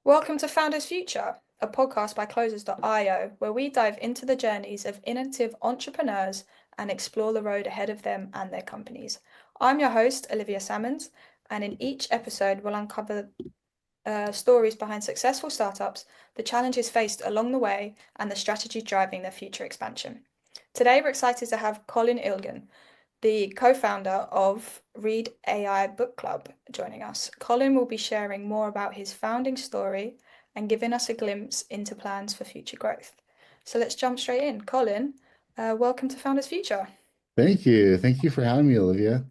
Welcome to Founders Future, a podcast by Closers.io, where we dive into the journeys of innovative entrepreneurs and explore the road ahead of them and their companies. I'm your host, Olivia Sammons, and in each episode, we'll uncover stories behind successful startups, the challenges faced along the way, and the strategy driving their future expansion. Today, we're excited to have Colin Ilgen, the co-founder of Read AI Book Club, joining us. Colin will be sharing more about his founding story and giving us a glimpse into plans for future growth. So let's jump straight in. Colin, welcome to Founders Future. Thank you. Thank you for having me, Olivia.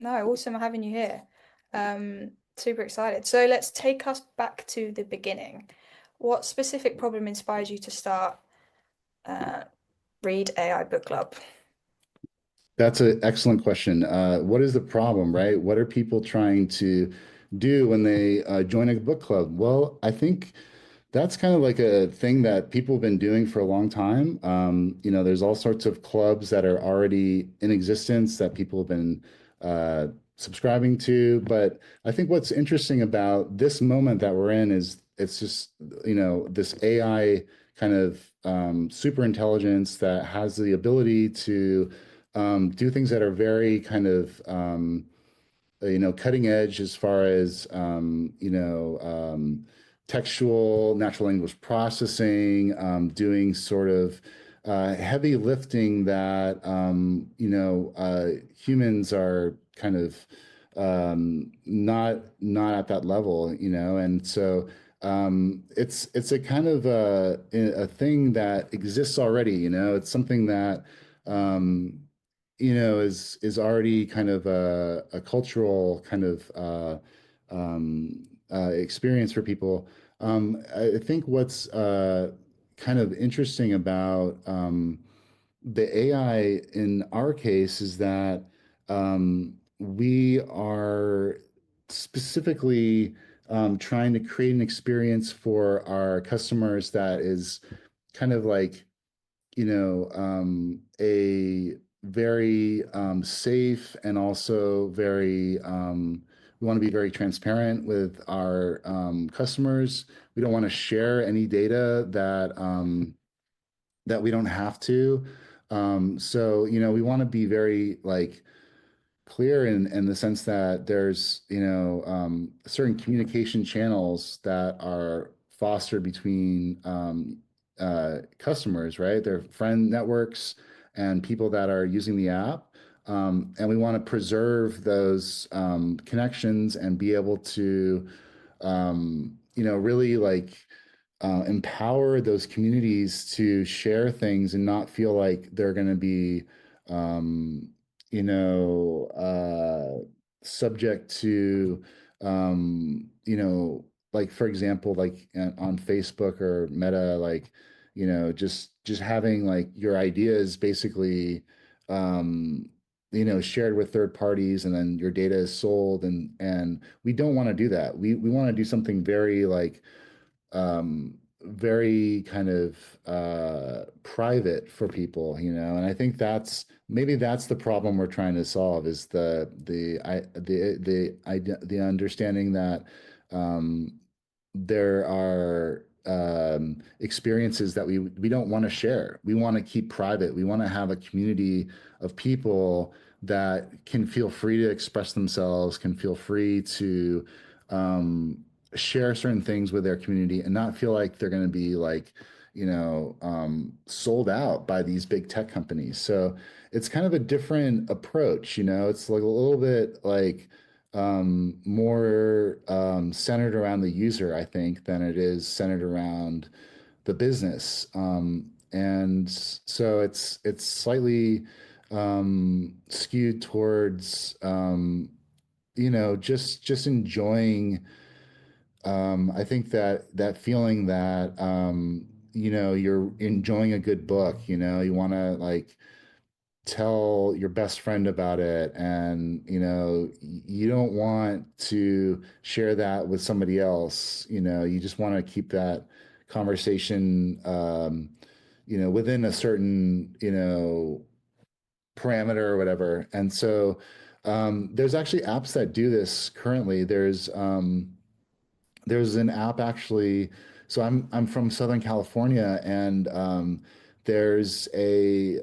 No, awesome having you here. Super excited. So let's take us back to the beginning. What specific problem inspires you to start uh, Read AI Book Club? That's an excellent question. What is the problem, right? What are people trying to do when they join a book club? Well, I think that's kind of like a thing that people have been doing for a long time. There's all sorts of clubs that are already in existence that people have been uh, subscribing to. But I think what's interesting about this moment that we're in is it's just, this AI kind of super intelligence that has the ability to do things that are very kind of cutting edge as far as textual natural language processing, doing sort of heavy lifting that humans are kind of not at that level, and so it's a kind of a thing that exists already, it's something that um, is already kind of a cultural kind of experience for people. I think what's kind of interesting about the AI in our case is that we are specifically trying to create an experience for our customers that is kind of like a very safe and also very, we want to be very transparent with our customers. We don't want to share any data that we don't have to. So, we want to be very like clear in the sense that there's, certain communication channels that are fostered between customers, right? Their friend networks and people that are using the app. And we want to preserve those connections and be able to, really like empower those communities to share things and not feel like they're going to be, um, subject to, like for example, like on Facebook or Meta, like, just having like your ideas basically, um, shared with third parties, and then your data is sold, and we don't want to do that. We want to do something very like very kind of private for people, and I think that's the problem we're trying to solve is the understanding that um, there are experiences that we don't want to share. We want to keep private. We want to have a community of people that can feel free to express themselves, can feel free to um, share certain things with their community and not feel like they're going to be like, sold out by these big tech companies. So it's kind of a different approach, it's like a little bit like more centered around the user, I think, than it is centered around the business. And so it's slightly skewed towards just enjoying. I think that feeling that you're enjoying a good book. You want to like tell your best friend about it, and you don't want to share that with somebody else. You just want to keep that conversation within a certain parameter or whatever. And so there's actually apps that do this currently. There's there's an app actually. So I'm from Southern California, and there's a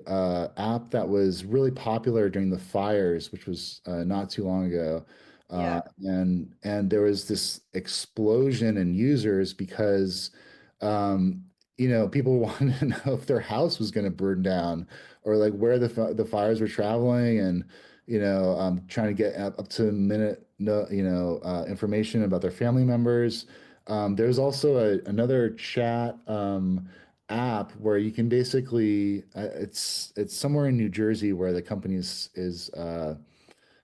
app that was really popular during the fires, which was not too long ago. Yeah, And there was this explosion in users because um, people wanted to know if their house was going to burn down, or like where the fires were traveling, and trying to get up to minute no information about their family members. There's also another chat app where you can basically it's somewhere in New Jersey where the company is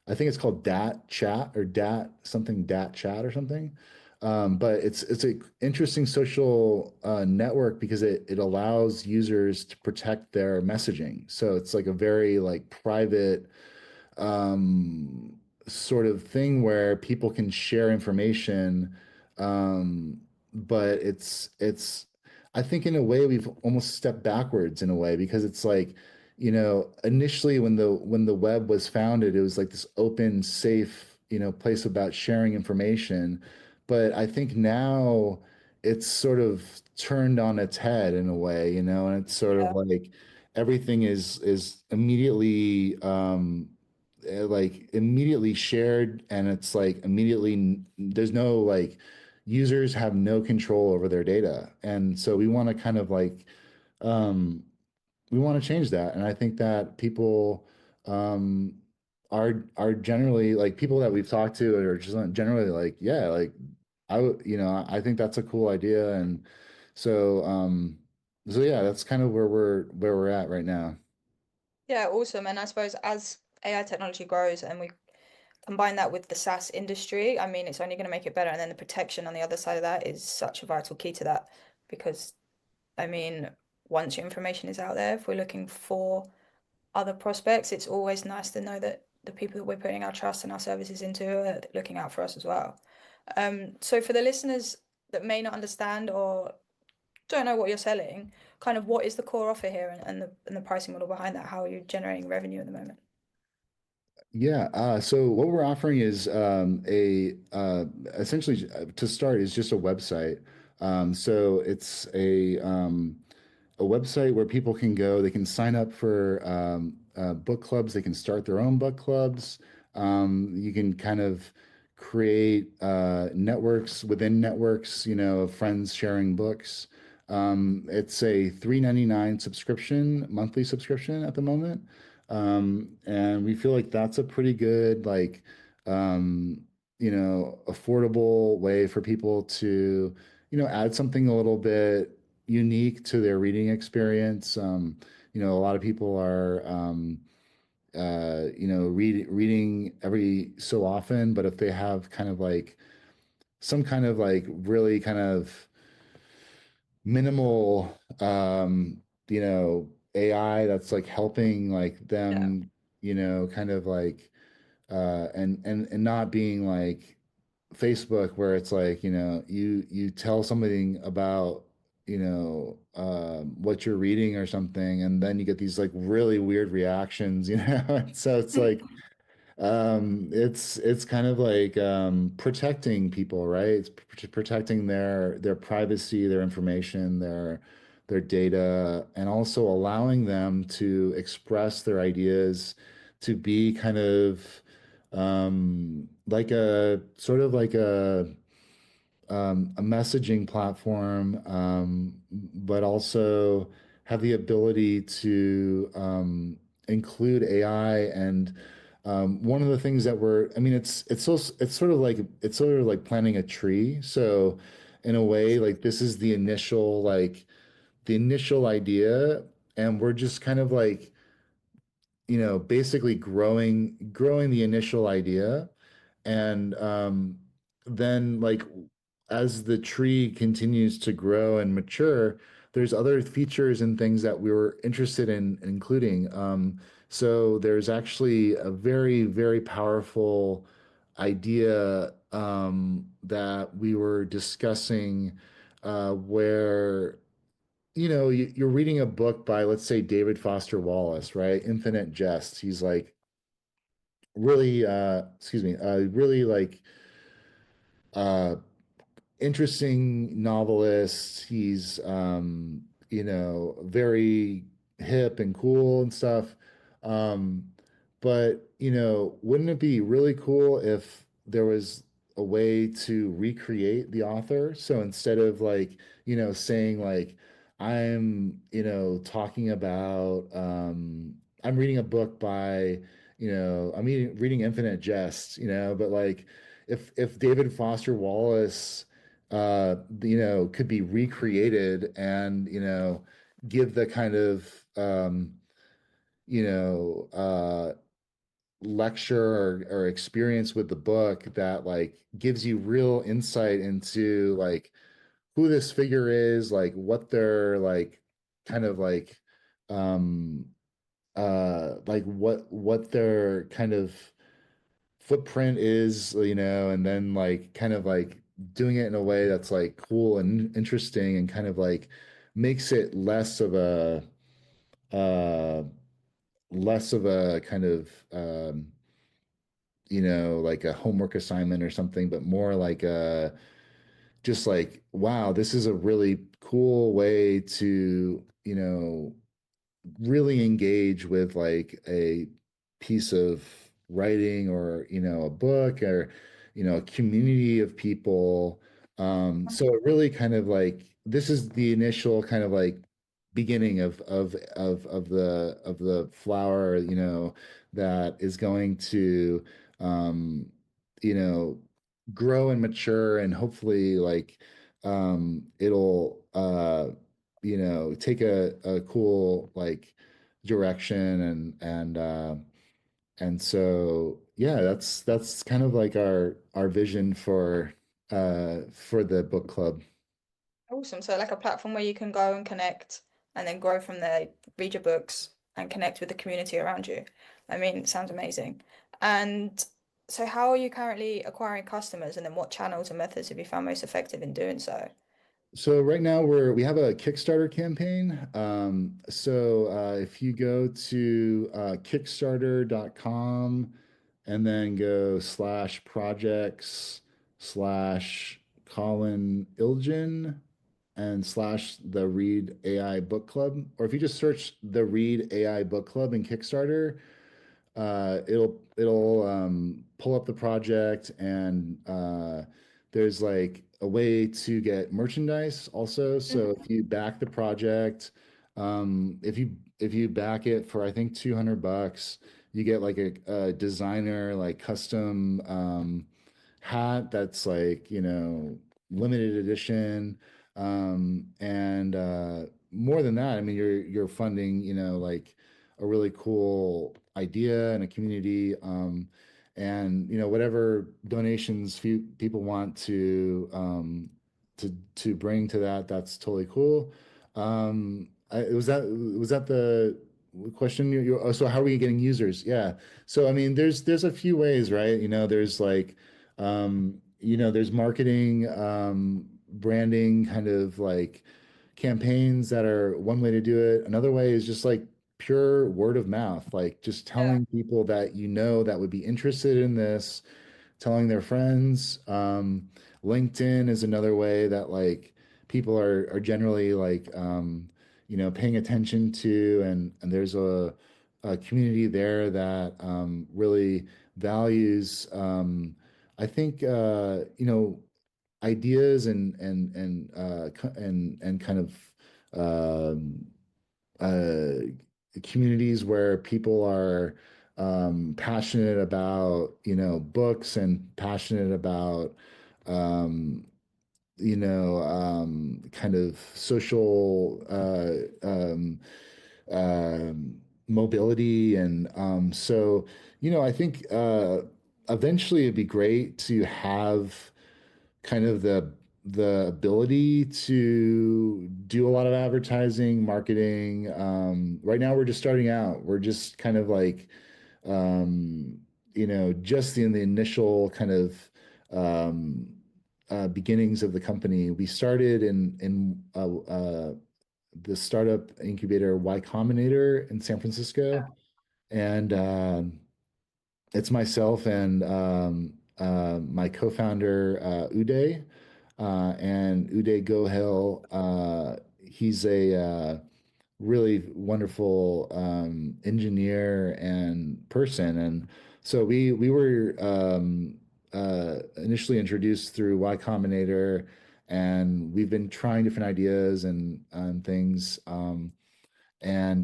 I think it's called Dat Chat or Dat something Dat Chat or something. But it's an interesting social network because it allows users to protect their messaging. So it's like a very like private sort of thing where people can share information. But it's I think in a way we've almost stepped backwards in a way because it's like, initially when the web was founded, it was like this open, safe, place about sharing information. But I think now it's sort of turned on its head in a way, and it's sort of yeah, like everything is immediately like immediately shared, and it's like immediately there's no like users have no control over their data, and so we want to kind of like um we want to change that. And I think that people um are generally like people that we've talked to are just generally like, yeah, like I would, I think that's a cool idea. And so so yeah, that's kind of where we're at right now. yeah, awesome. And I suppose as AI technology grows and we combine that with the SaaS industry, I mean, it's only going to make it better. And then the protection on the other side of that is such a vital key to that because, I mean, once your information is out there, if we're looking for other prospects, it's always nice to know that the people that we're putting our trust and our services into are looking out for us as well. So for the listeners that may not understand or don't know what you're selling, kind of what is the core offer here and the pricing model behind that? How are you generating revenue at the moment? Yeah, so what we're offering is a essentially to start is just a website. So it's a website where people can go, they can sign up for book clubs, they can start their own book clubs. You can kind of create networks within networks, of friends sharing books. It's a $3.99 subscription, monthly subscription at the moment. And we feel like that's a pretty good, like, affordable way for people to, add something a little bit unique to their reading experience. A lot of people are, reading every so often, but if they have kind of like some kind of like really kind of minimal, AI that's like helping like Yeah. them, kind of like, and not being like Facebook where it's like, you tell somebody about, what you're reading or something, and then you get these like really weird reactions, And so it's like, it's kind of like protecting people, right? It's protecting their privacy, their information, their data, and also allowing them to express their ideas, to be kind of like a sort of like a messaging platform, but also have the ability to include AI. And one of the things that I mean, it's sort of like planting a tree. So in a way, like this is the initial idea, and we're just kind of like, basically growing the initial idea. And then, like, as the tree continues to grow and mature, there's other features and things that we were interested in including. So there's actually a very, very powerful idea that we were discussing where, you're reading a book by, let's say, David Foster Wallace, right? Infinite Jest. He's like really, excuse me, really like, uh, interesting novelist. He's very hip and cool and stuff. Um, but wouldn't it be really cool if there was a way to recreate the author? So instead of like, saying like talking about I'm reading a book by, reading Infinite Jest, but like if David Foster Wallace could be recreated and, give the kind of, lecture or experience with the book that like gives you real insight into like who this figure is, like what they're like, kind of um, like what their kind of footprint is, and then like kind of like doing it in a way that's like cool and interesting and kind of like makes it uh less of a kind of like a homework assignment or something, but more like a just like, wow, this is a really cool way to, really engage with like a piece of writing or a book or a community of people. So it really kind of like this is the initial kind of like beginning of the flower, that is going to um you know grow and mature and hopefully like it'll take a cool like direction and so yeah, that's kind of like our vision for the book club. Awesome. So like a platform where you can go and connect and then grow from there, read your books and connect with the community around you. I mean, it sounds amazing. And so how are you currently acquiring customers and then what channels and methods have you found most effective in doing so? So right now we have a Kickstarter campaign. If you go to Kickstarter.com and then go /projects/Colin Ilgen and /the Read AI Book Club, or if you just search the Read AI Book Club in Kickstarter, it'll pull up the project and there's like a way to get merchandise also. So Mhm. if you back the project, if you back it for I think $200, you get like a designer like custom hat that's like, limited edition. And more than that, I mean, you're funding, like a really cool idea and a community. And whatever donations people want to bring to that, that's totally cool. Was that the question? So how are we getting users? Yeah. So I mean, there's a few ways, right? There's like there's marketing, branding, kind of like campaigns that are one way to do it. Another way is just like pure word of mouth, like just Yeah. telling people that that would be interested in this, telling their friends. LinkedIn is another way that like people are generally like paying attention to, and there's a community there that really values I think ideas and kind of um, uh, communities where people are passionate about books and passionate about um, kind of social mobility and so I think eventually it'd be great to have kind of the ability to do a lot of advertising, marketing. Right now, we're just starting out. We're just kind of like, just in the initial kind of beginnings of the company. We started in the startup incubator Y Combinator in San Francisco, and it's myself and my co-founder Uday. and Uday Goel. He's a really wonderful engineer and person. And so we were initially introduced through Y Combinator, and we've been trying different ideas and things. And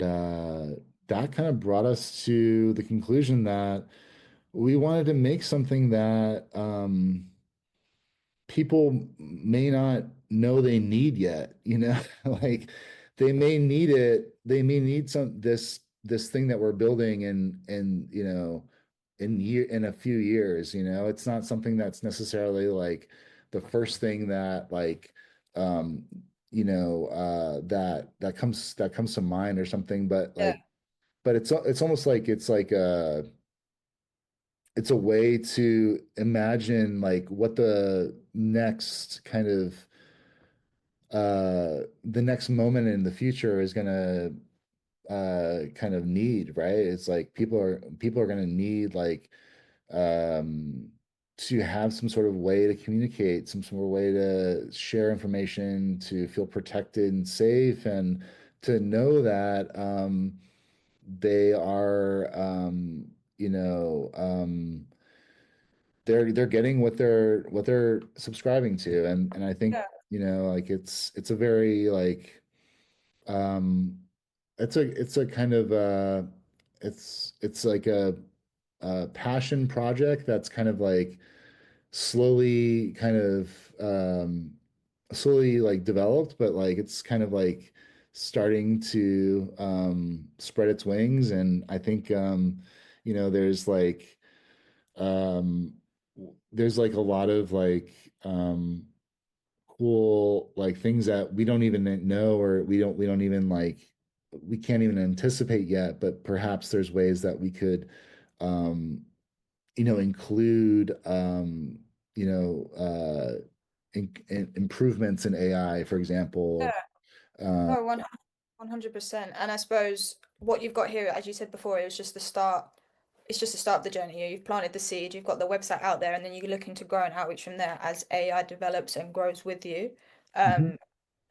that kind of brought us to the conclusion that we wanted to make something that people may not know they need yet, you know, like they may need it, they may need this thing that we're building in in a few years, you know. It's not something that's necessarily like the first thing that like um that comes to mind or something, but Yeah, it's almost like it's a way to imagine like what the next moment in the future is gonna kind of need, right? It's like people are gonna need like um to have some sort of way to communicate, some sort of way to share information, to feel protected and safe, and to know that they are they're getting what they're subscribing to. And I think, yeah, like it's a very like um it's a kind of it's like a passion project that's kind of like slowly kind of slowly like developed, but like it's kind of like starting to spread its wings. And I think there's like um there's like a lot of like cool like things that we don't even know, or we don't even like we can't even anticipate yet, but perhaps there's ways that we could um include improvements in AI, for example. yeah. Uh, No, 100%. And I suppose what you've got here, as you said before, it was just the start. It's just the start of the journey. You've planted the seed, you've got the website out there, and then you're looking to grow and outreach from there as AI develops and grows with you. mhm, Um,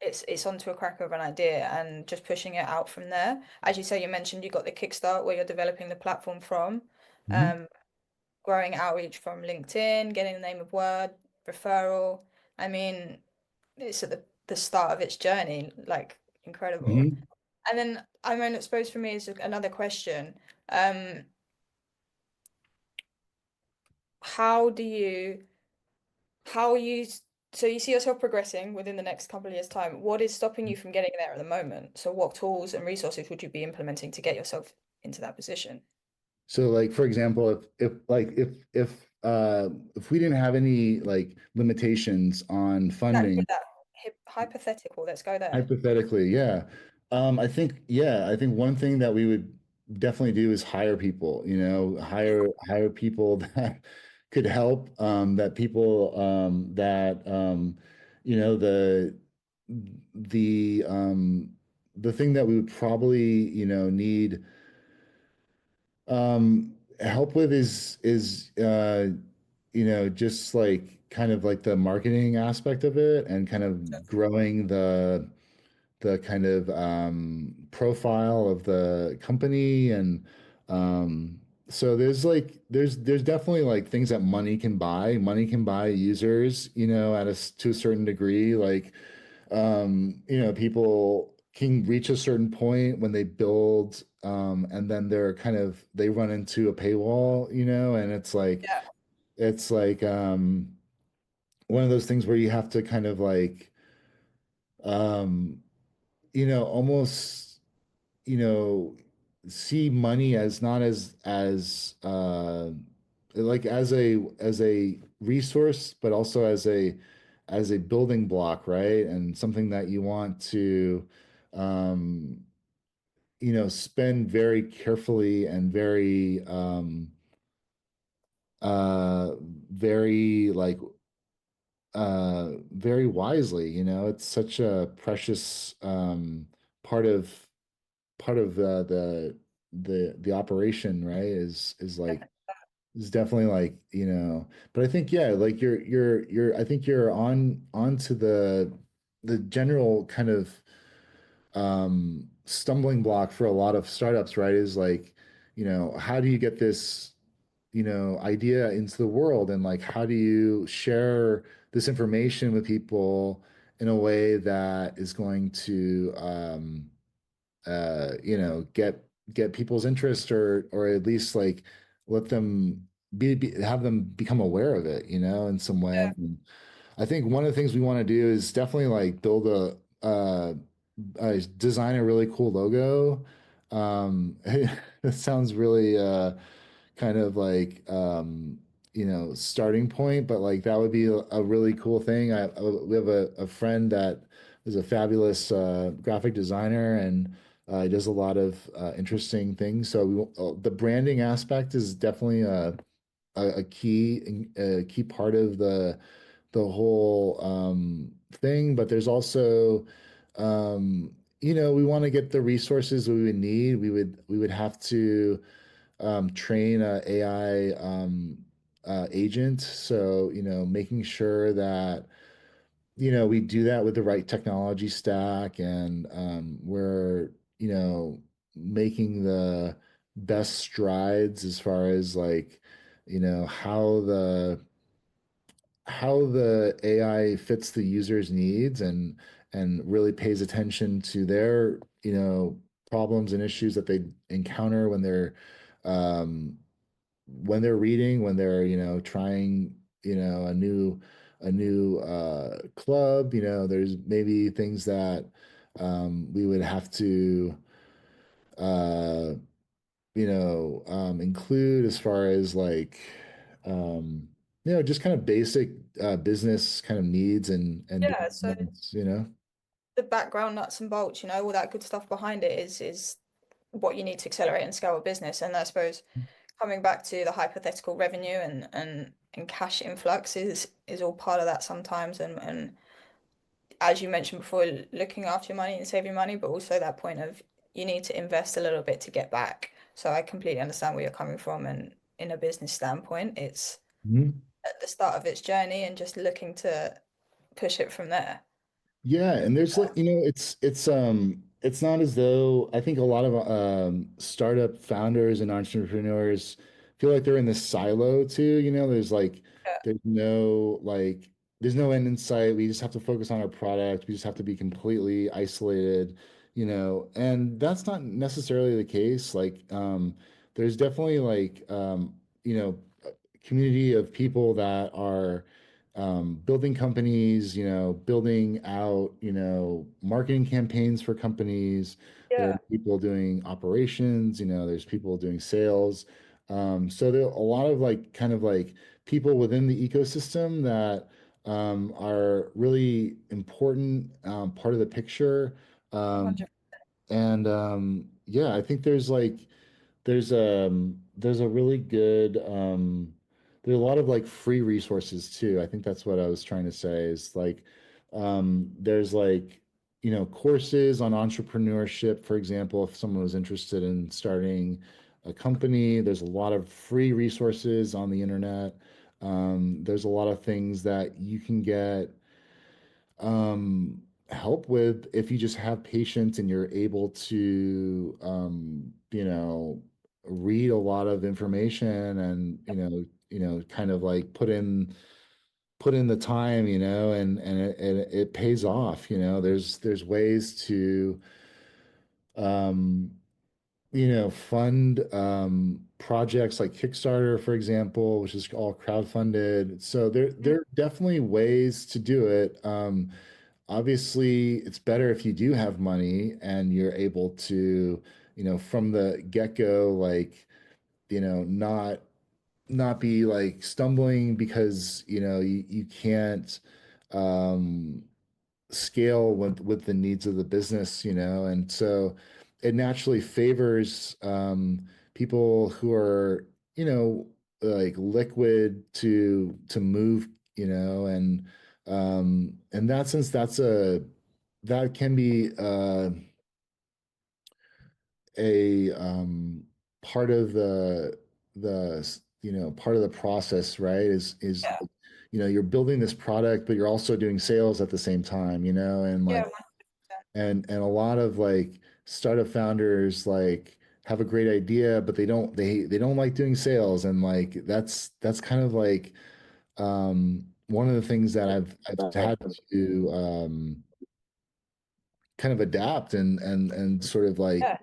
it's onto a cracker of an idea and just pushing it out from there. As you say, you mentioned you got the Kickstart where you're developing the platform from, mhm, um, growing outreach from LinkedIn, getting the name of word, referral. I mean, it's at the start of its journey, like incredible. mhm. And then, I mean, I suppose for me is another question. Um, how do you, how are you, so you see yourself progressing within the next couple of years' time. What is stopping you from getting there at the moment? So what tools and resources would you be implementing to get yourself into that position? So like for example, if we didn't have any like limitations on Exactly funding. that. Hypothetical, let's go there. Hypothetically, yeah. I think one thing that we would definitely do is hire people, hire people that could help, that people that you know, the the thing that we would probably, need help with is just like kind of like the marketing aspect of it, and kind of growing the kind of profile of the company. And so there's like there's definitely like things that money can buy users, to a certain degree. Like people can reach a certain point when they build, and then they run into a paywall, and Yeah, it's like one of those things where you have to kind of like um almost, you know, see money as not as like as a resource, but also as a building block, right? And something that you want to um, spend very carefully and very like very wisely. It's such a precious part of the operation, right? Is like definitely. It's definitely like, but I think yeah, like you're I think you're onto the general kind of stumbling block for a lot of startups, right? Is like, how do you get this, idea into the world, and like how do you share this information with people in a way that is going to get people's interest, or at least like let them have them become aware of it, in some way. Yeah. And I think one of the things we want to do is definitely like build design a really cool logo. It sounds really kind of like starting point, but like that would be a really cool thing. We have a friend that is a fabulous graphic designer, and he does a lot of interesting things. So the branding aspect is definitely a key part of the whole thing. But there's also we want to get the resources we would need. We would have to train a AI agent. So, making sure that, we do that with the right technology stack, and we're, making the best strides as far as like, how the AI fits the user's needs, and really pays attention to their, problems and issues that they encounter um, when they're reading, when they're, trying, a new club. There's maybe things that we would have to uh, include as far as like just kind of basic business kind of needs and Yeah, so requirements. the background nuts and bolts, all that good stuff behind it is what you need to accelerate and scale a business. And I suppose coming back to the hypothetical revenue and cash influx is all part of that sometimes. And as you mentioned before, looking after your money and saving money, but also that point of you need to invest a little bit to get back. So I completely understand where you're coming from, and in a business standpoint, it's Mhm. at the start of its journey and just looking to push it from there. Yeah, and there's like, it's not as though I think a lot of startup founders and entrepreneurs feel like they're in this silo too. There's like Yeah, there's no end in sight. We just have to focus on our product. We just have to be completely isolated, and that's not necessarily the case. Like there's definitely like you know community of people that are building companies, building out, marketing campaigns for companies. There are yeah, people doing operations, there's people doing sales. So there are a lot of like kind of like people within the ecosystem that are really important part of the picture. Um, 100. and yeah, I think there's a really good there's a lot of like free resources too. I think that's what I was trying to say is like there's like courses on entrepreneurship, for example, if someone was interested in starting a company. There's a lot of free resources on the internet. There's a lot of things that you can get help with if you just have patience and you're able to read a lot of information, and kind of like put in the time, and it pays off. There's ways to um fund projects like Kickstarter, for example, which is all crowdfunded. So there are definitely ways to do it. Obviously, it's better if you do have money and you're able to, from the get-go, like, not be like stumbling because, you can't um scale with the needs of the business, and so it naturally favors people who are, like liquid to move, and in that sense, that can be a part of the part of the process, right? Is Yeah. you're building this product, but you're also doing sales at the same time, and Yeah. like 100%. and a lot of like startup founders like have a great idea, but they don't like doing sales, and like that's kind of like one of the things that I've had to kind of adapt and sort of like Yeah.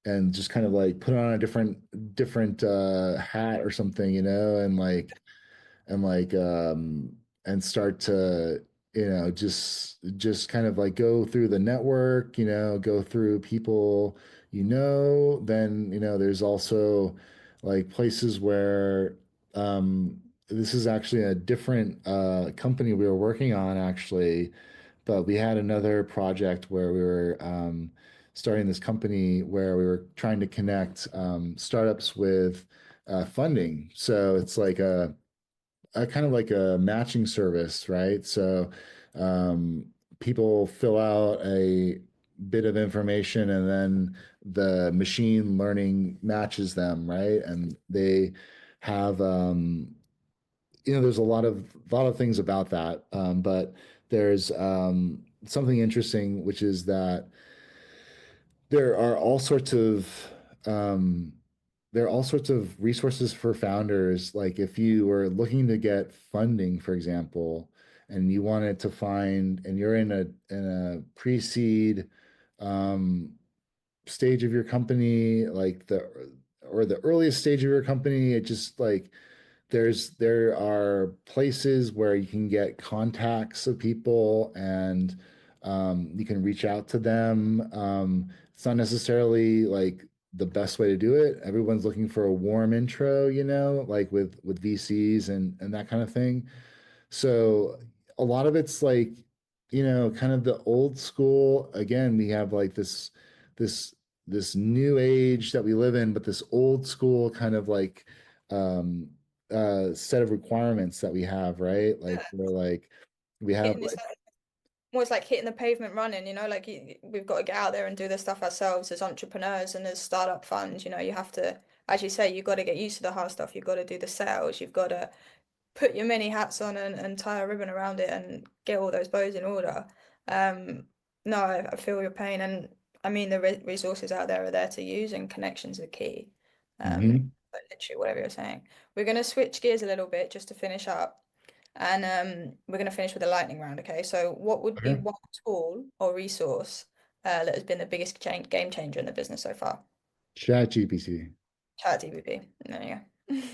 and just kind of like put on a different hat or something, and like and start to just kind of like go through the network, go through people, then there's also like places where this is actually a different company we were working on actually, but we had another project where we were starting this company where we were trying to connect startups with funding. So it's like a kind of like a matching service, right? So people fill out a bit of information and then the machine learning matches them, right? And they have there's a lot of things about that. But there's something interesting, which is that there are all sorts of um, there are all sorts of resources for founders. Like if you were looking to get funding, for example, and you wanted to find, and you're in a pre-seed um, stage of your company, like the earliest stage of your company, it just like there are places where you can get contacts of people and you can reach out to them. It's not necessarily like the best way to do it. Everyone's looking for a warm intro, like with VCs and that kind of thing. So a lot of it's like, kind of the old school. Again, we have like this this new age that we live in, but this old school kind of like um set of requirements that we have, right? Like Yeah. we're like we have Hitting this like almost like hitting the pavement running, like we've got to get out there and do this stuff ourselves as entrepreneurs and as startup funds. You have to, as you say, you've got to get used to the hard stuff. You've got to do the sales. You've got to put your many hats on and tie a ribbon around it and get all those bows in order. Um, no, I feel your pain, and I mean the re resources out there are there to use, and connections are key. Mhm. But literally, whatever you're saying, we're going to switch gears a little bit just to finish up, and we're going to finish with a lightning round. Okay, so what would be Okay. one tool or resource that has been the biggest game changer in the business so far? Chat GPT. ChatGPT. There you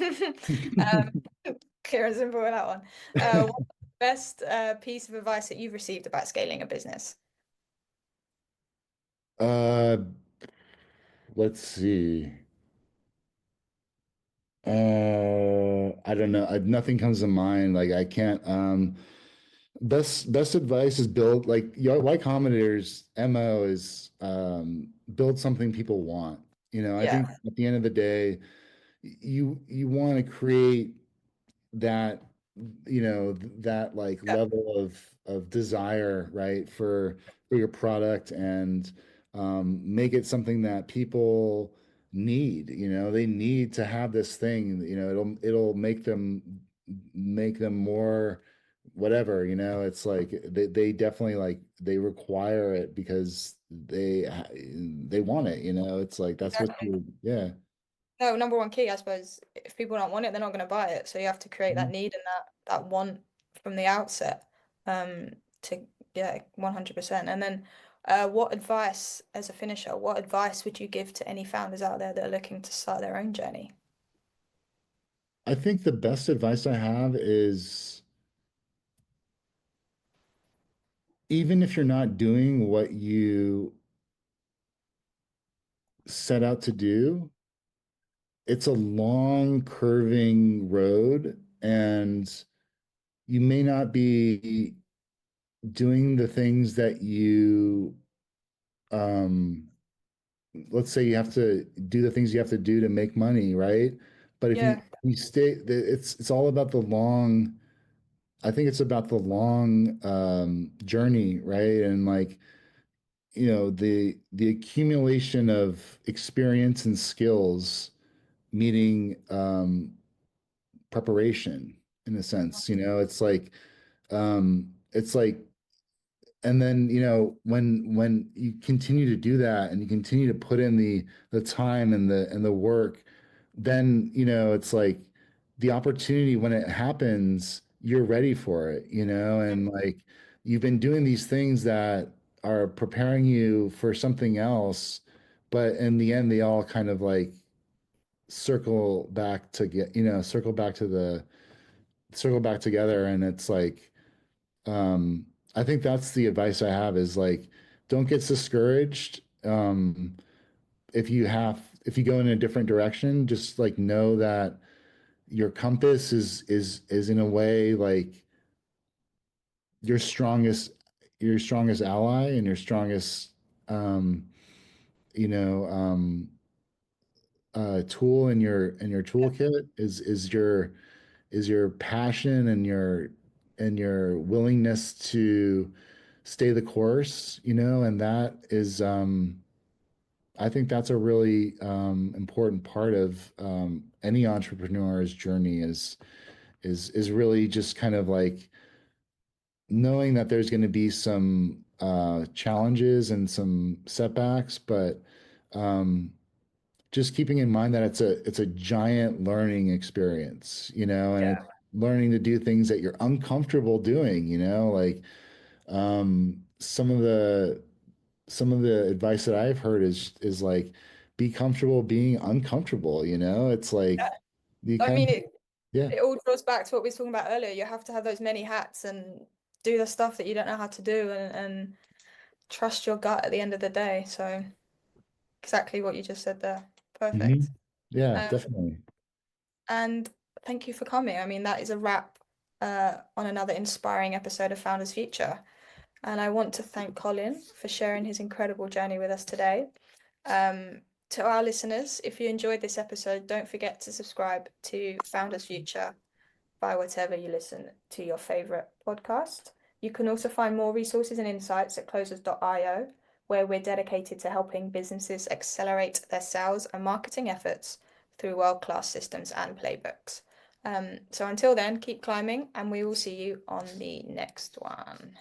go. Clear and simple with that one. What's the best piece of advice that you've received about scaling a business? Uh, let's see. I don't know. Nothing comes to mind. Like I can't. Best advice is build like Y Combinator's MO is build something people want. I think Yeah, at the end of the day, you want to create that that like yeah, level of desire, right, for your product, and make it something that people need. They need to have this thing. It'll make them more whatever. It's like they definitely like they require it because they want it. It's like that's what exactly. you yeah. No, number one key, I suppose, if people don't want it, they're not going to buy it. So you have to create that need and that want from the outset. To yeah, 100%. And then, what advice as a finisher? What advice would you give to any founders out there that are looking to start their own journey? I think the best advice I have is even if you're not doing what you set out to do, it's a long, curving road, and you may not be doing the things that um, let's say you have to do the things you have to do to make money, right? But if you Yeah, you stay, it's all about the long. I think it's about the long journey, right? And like the accumulation of experience and skills meeting preparation in a sense, you know, it's like and then, you know, when you continue to do that and you continue to put in the time and the work, then, you know, it's like the opportunity when it happens, you're ready for it, you know, and like you've been doing these things that are preparing you for something else, but in the end, they all kind of like circle back to get, you know, circle back together. And it's like, um, I think that's the advice I have is like, don't get discouraged. If you go in a different direction, just like know that your compass is in a way like your strongest your strongest ally and your strongest um, you know tool in your Yeah, toolkit is your passion and your willingness to stay the course, you know, and that is I think that's a really important part of any entrepreneur's journey is really just kind of like knowing that there's going to be some challenges and some setbacks, but um, just keeping in mind that it's a giant learning experience, you know, and it's yeah, learning to do things that you're uncomfortable doing, you know, like some of the advice that I've heard is like be comfortable being uncomfortable, you know? It's yeah. like you I kind mean, of yeah. it all draws back to what we were talking about earlier. You have to have those many hats and do the stuff that you don't know how to do and trust your gut at the end of the day. So exactly what you just said there. Mhm. Perfect. Yeah, Um, definitely. and thank you for coming. I mean, that is a wrap on another inspiring episode of Founders Future. And I want to thank Colin for sharing his incredible journey with us today. To our listeners, if you enjoyed this episode, don't forget to subscribe to Founders Future by whatever you listen to your favorite podcast. You can also find more resources and insights at closers.io, where we're dedicated to helping businesses accelerate their sales and marketing efforts through world-class systems and playbooks. So until then, keep climbing, and we will see you on the next one.